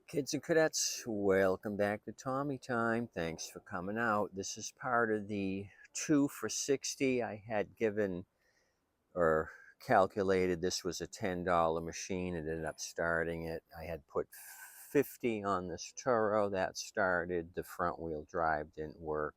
Kids and cadets, welcome back to Tommy Time. Thanks for coming out. This is part of the 2 for 60. I had given or calculated this was a $10 machine. It ended up starting it. I had put 50 on this Turo. That started. The front wheel drive didn't work.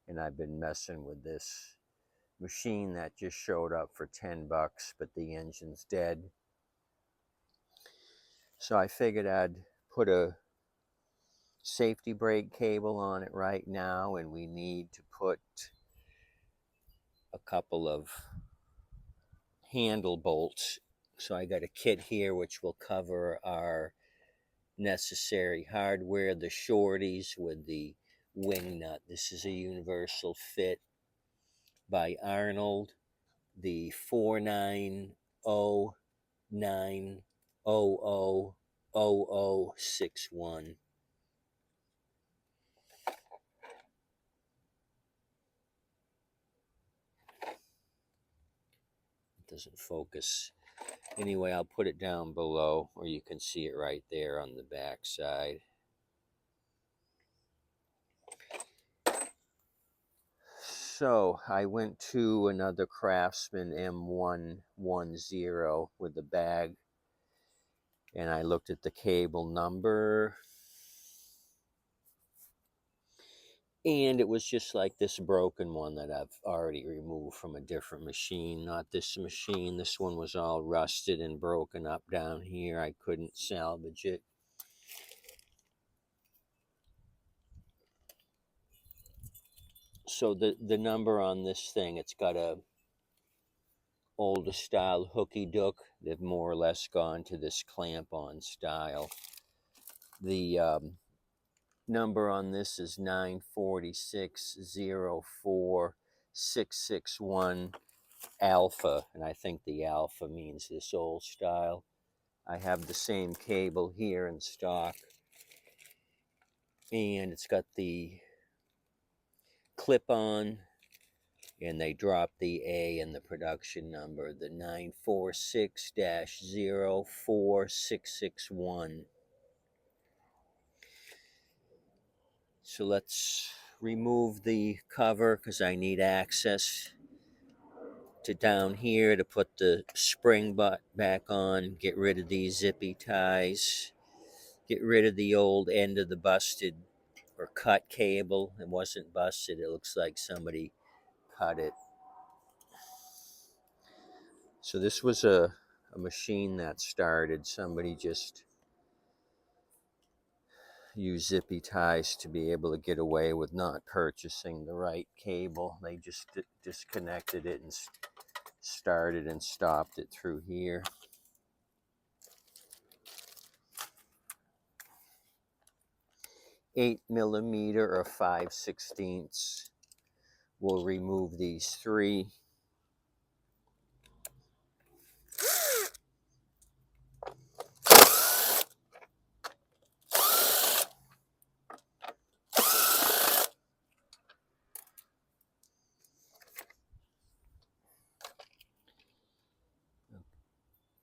And I've been messing with this machine that just showed up for 10 bucks, but the engine's dead. So I figured I'd put a safety brake cable on it right now, and we need to put a couple of handle bolts. So I got a kit here which will cover our necessary hardware, the shorties with the wing nut. This is a universal fit by Arnold, the 490000061. Doesn't focus. Anyway, I'll put it down below, or you can see it right there on the back side. So I went to another Craftsman M110 with the bag, and I looked at the cable number, and it was just like this broken one that I've already removed from a different machine. Not this machine. This one was all rusted and broken up down here. I couldn't salvage it. So the number on this thing, it's got a older style hooky dook. They've more or less gone to this clamp on style. The number on this is 946-04-661 alpha, and I think the alpha means this old style. I have the same cable here in stock, and it's got the clip on, and they dropped the A in the production number, the 946-04-661. So let's remove the cover because I need access to down here to put the spring butt back on, get rid of these zippy ties, get rid of the old end of the busted or cut cable. It wasn't busted, it looks like somebody cut it. So this was a machine that started. Somebody just used zippy ties to be able to get away with not purchasing the right cable. They just disconnected it and started and stopped it through here. Eight millimeter or 5/16. We'll remove these three.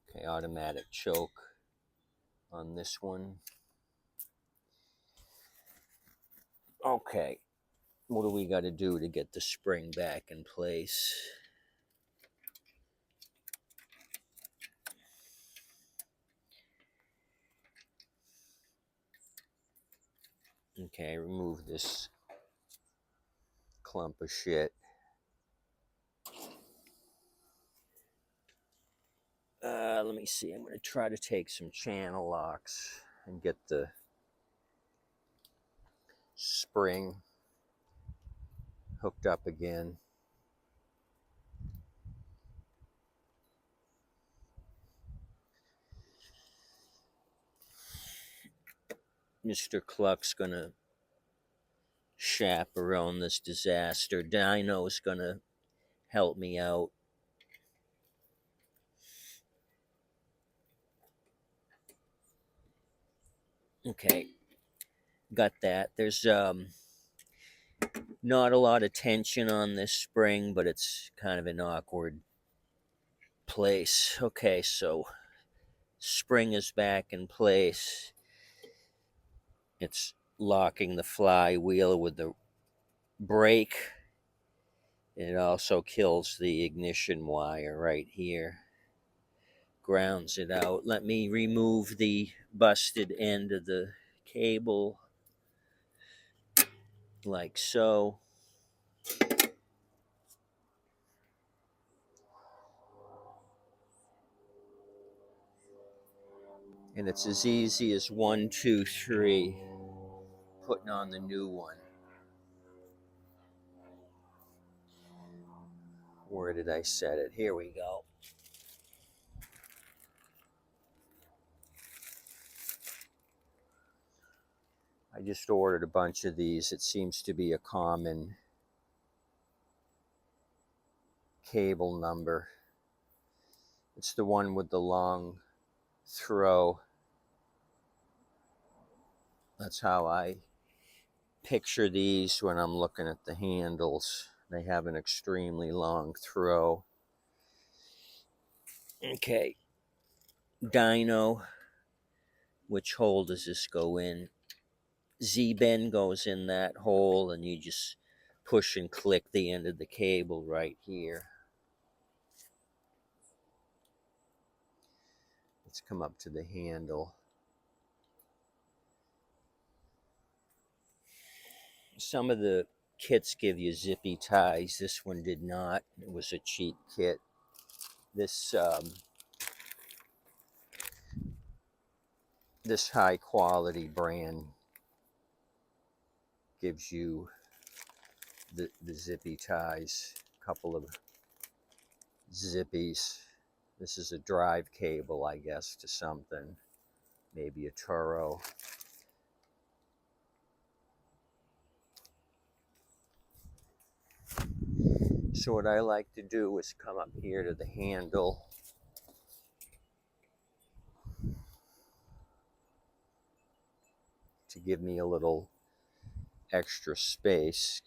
Okay, automatic choke on this one. Okay, what do we got to do to get the spring back in place? Okay, remove this clump of shit. Let me see. I'm going to try to take some channel locks and get the spring hooked up again. Mr. Cluck's going to chaperone this disaster. Dino's going to help me out. Okay, got that. There's not a lot of tension on this spring, but it's kind of an awkward place. Okay, so spring is back in place. It's locking the flywheel with the brake. It also kills the ignition wire right here. Grounds it out. Let me remove the busted end of the cable like so. And it's as easy as 1, 2, 3, putting on the new one. Where did I set it? Here we go. I just ordered a bunch of these. It seems to be a common cable number. It's the one with the long throw. That's how I picture these when I'm looking at the handles. They have an extremely long throw. Okay. Dyno. Which hole does this go in? Z-bend goes in that hole, and you just push and click the end of the cable right here. Let's come up to the handle. Some of the kits give you zippy ties. This one did not. It was a cheap kit. This high quality brand gives you the zippy ties. A couple of zippies. This is a drive cable, I guess, to something. Maybe a Turo. So what I like to do is come up here to the handle. To give me a little extra space.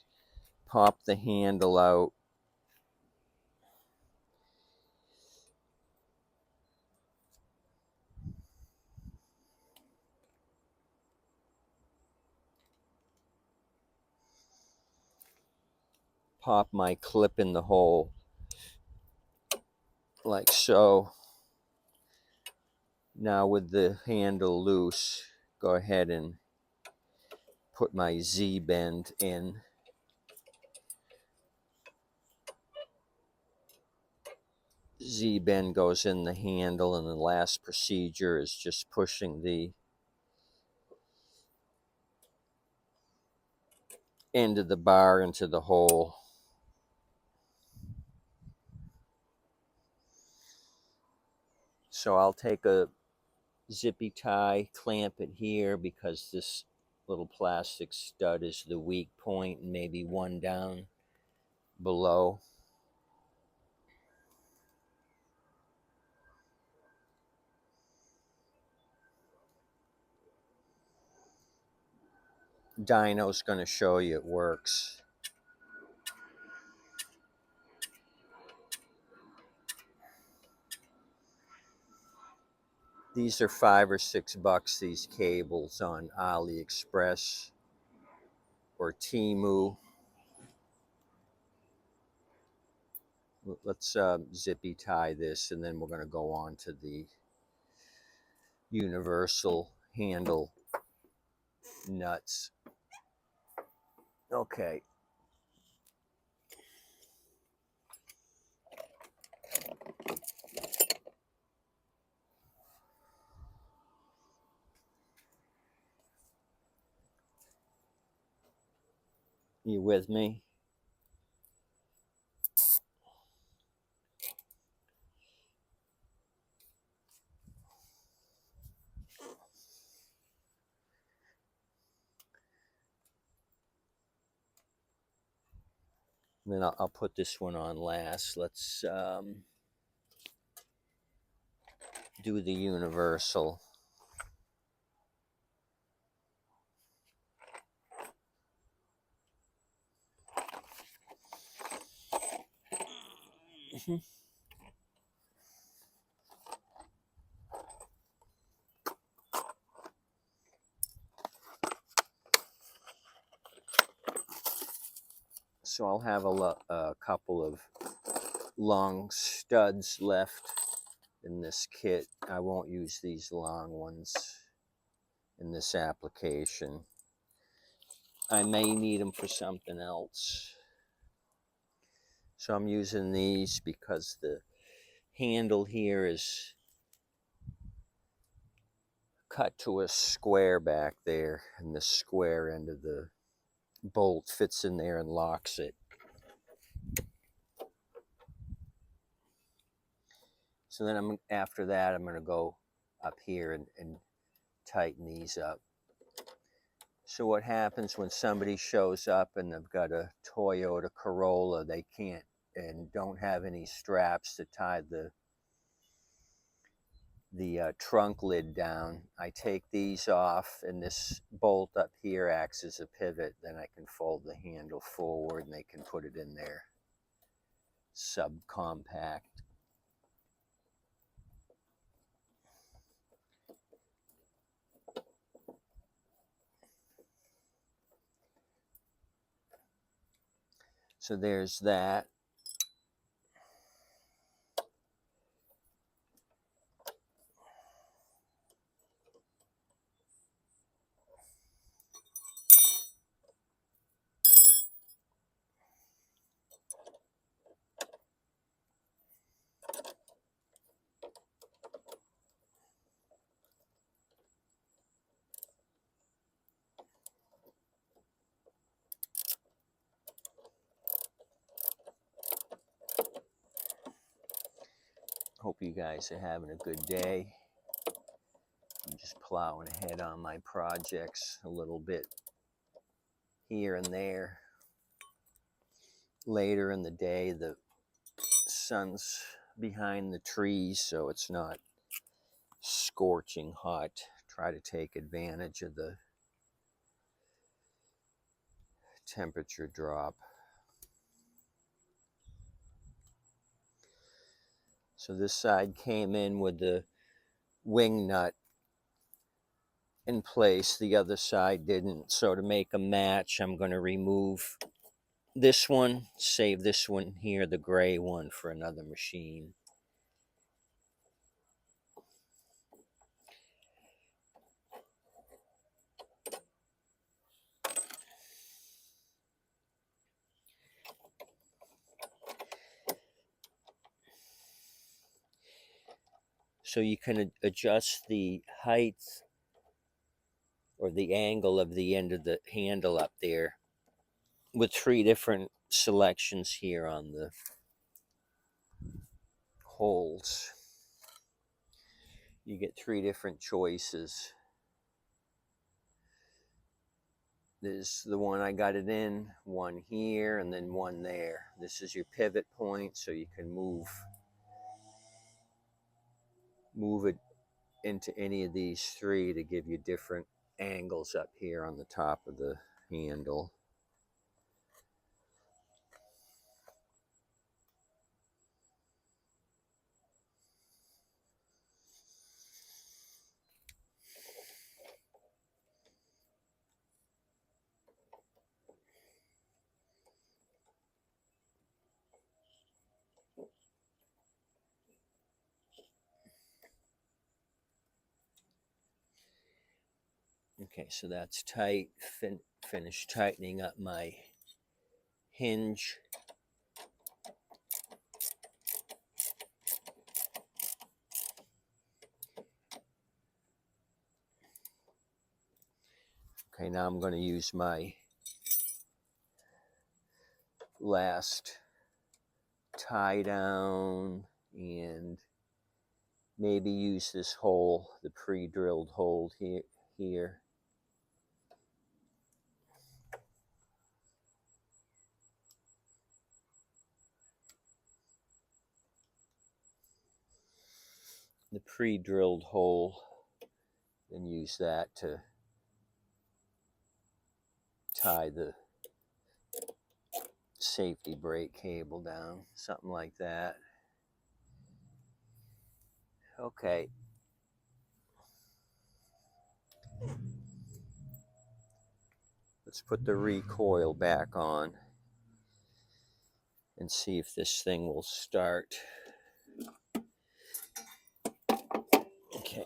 Pop the handle out. Pop my clip in the hole. Like so. Now with the handle loose, go ahead and put my Z-bend in. Z-bend goes in the handle, and the last procedure is just pushing the end of the bar into the hole. So I'll take a zippy tie, clamp it here because this little plastic stud is the weak point, and maybe one down below. Dyno's going to show you it works. These are $5 or $6, these cables, on AliExpress or Temu. Let's zippy tie this, and then we're going to go on to the universal handle nuts. Okay. You with me? And then I'll put this one on last. Let's do the universal. So I'll have a couple of long studs left in this kit. I won't use these long ones in this application. I may need them for something else. So I'm using these because the handle here is cut to a square back there, and the square end of the bolt fits in there and locks it. So then after that, I'm going to go up here and tighten these up. So what happens when somebody shows up and they've got a Toyota Corolla, they can't and don't have any straps to tie the trunk lid down. I take these off, and this bolt up here acts as a pivot. Then I can fold the handle forward and they can put it in there subcompact. So there's that. Hope you guys are having a good day. I'm just plowing ahead on my projects a little bit here and there. Later in the day, the sun's behind the trees, so it's not scorching hot. Try to take advantage of the temperature drop. So this side came in with the wing nut in place, the other side didn't. So to make a match, I'm going to remove this one, save this one here, the gray one, for another machine. So you can adjust the height or the angle of the end of the handle up there with 3 different selections here on the holes. You get 3 different choices. There's the one I got it in, one here, and then one there. This is your pivot point, so you can move it into any of these 3 to give you different angles up here on the top of the handle. Okay, so that's tight. Finish tightening up my hinge. Okay, now I'm going to use my last tie down and maybe use this hole, the pre-drilled hole here. The pre-drilled hole, and use that to tie the safety brake cable down, something like that. Okay. Let's put the recoil back on. and see if this thing will start. Okay,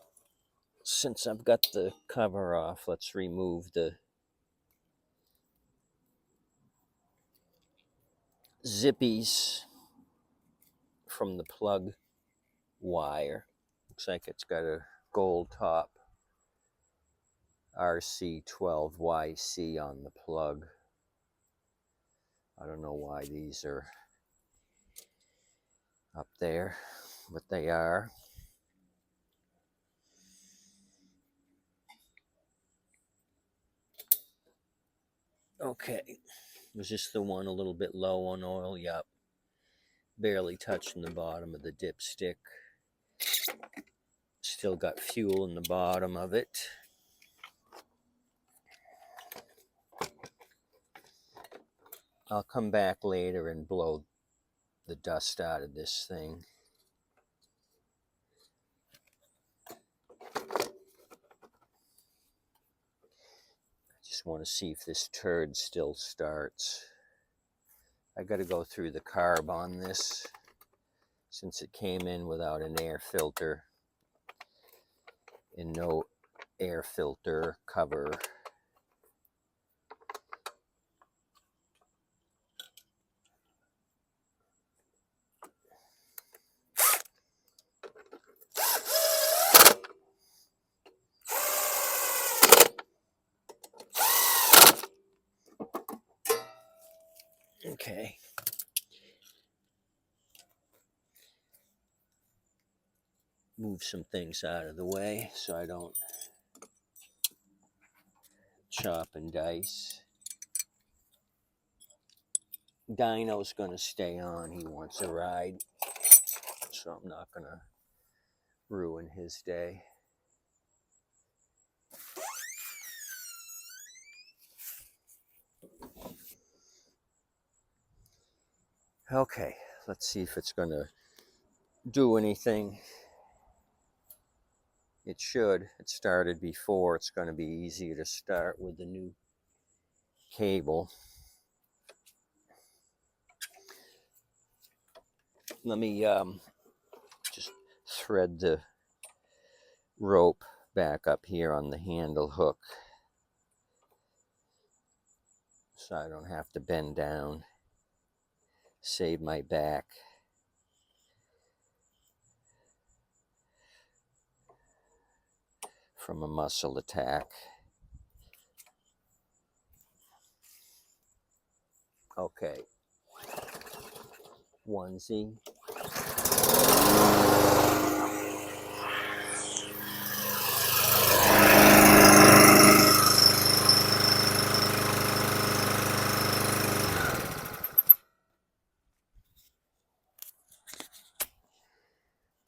since I've got the cover off, let's remove the zippies from the plug wire. Looks like it's got a gold top RC12YC on the plug. I don't know why these are up there, but they are. Okay, was this the one a little bit low on oil? Yep. Barely touching the bottom of the dipstick. Still got fuel in the bottom of it. I'll come back later and blow the dust out of this thing. I just want to see if this turd still starts. I got to go through the carb on this since it came in without an air filter and no air filter cover. Okay. Move some things out of the way so I don't chop and dice. Dino's gonna stay on. He wants a ride, so I'm not gonna ruin his day. Okay, let's see if it's gonna do anything. It should. It started before. It's gonna be easier to start with the new cable. Let me just thread the rope back up here on the handle hook so I don't have to bend down. Save my back. From a muscle attack. Okay. Onesie.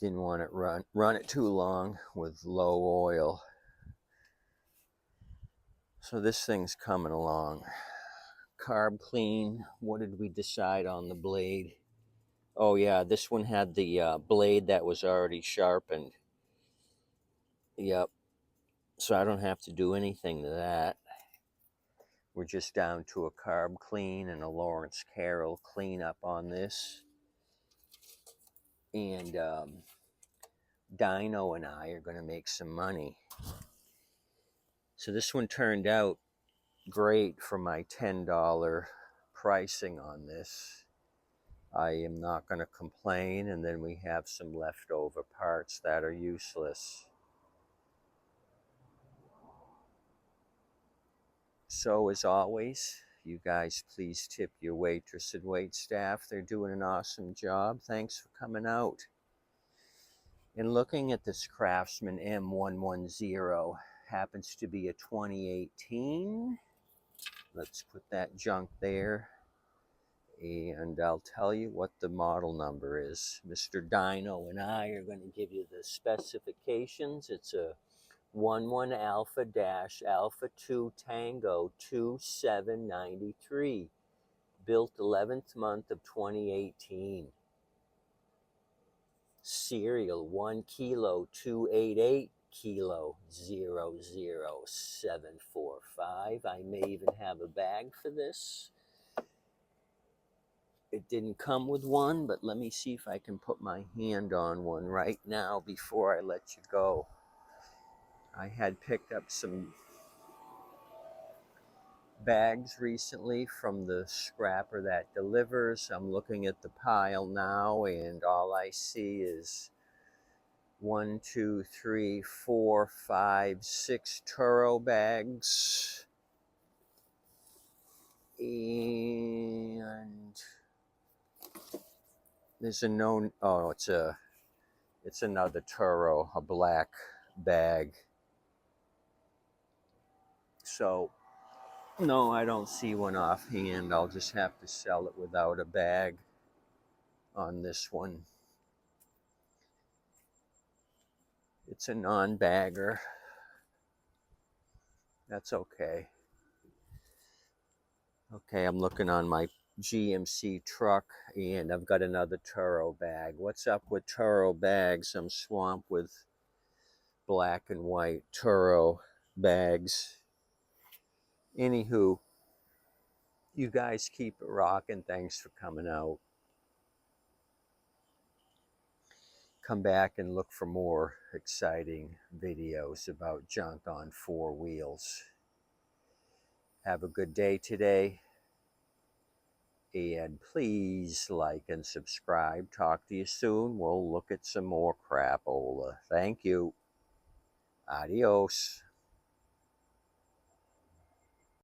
Didn't want it run it too long with low oil. So this thing's coming along. Carb clean. What did we decide on the blade? Oh yeah, this one had the blade that was already sharpened. Yep. So I don't have to do anything to that. We're just down to a carb clean and a Lawrence Carroll cleanup on this. And Dino and I are going to make some money. So this one turned out great for my $10 pricing on this. I am not going to complain, and then we have some leftover parts that are useless. So as always, you guys please tip your waitress and wait staff. They're doing an awesome job. Thanks for coming out. And looking at this Craftsman M110, happens to be a 2018. Let's put that junk there. And I'll tell you what the model number is. Mr. Dino and I are going to give you the specifications. It's a 11 Alpha Dash Alpha 2 Tango 2793, built 11th month of 2018. Serial 1 kilo 288 kilo 00745. I may even have a bag for this. It didn't come with one, but let me see if I can put my hand on one right now before I let you go. I had picked up some bags recently from the scrapper that delivers. I'm looking at the pile now, and all I see is 6 Turo bags. And there's a known, oh, it's another Turo, a black bag. So, no, I don't see one offhand. I'll just have to sell it without a bag on this one. It's a non-bagger. That's okay. Okay, I'm looking on my GMC truck, and I've got another Turo bag. What's up with Turo bags? I'm swamped with black and white Turo bags. Anywho, you guys keep it rocking. Thanks for coming out. Come back and look for more exciting videos about junk on 4 wheels. Have a good day today. And please like and subscribe. Talk to you soon. We'll look at some more crapola. Thank you. Adios.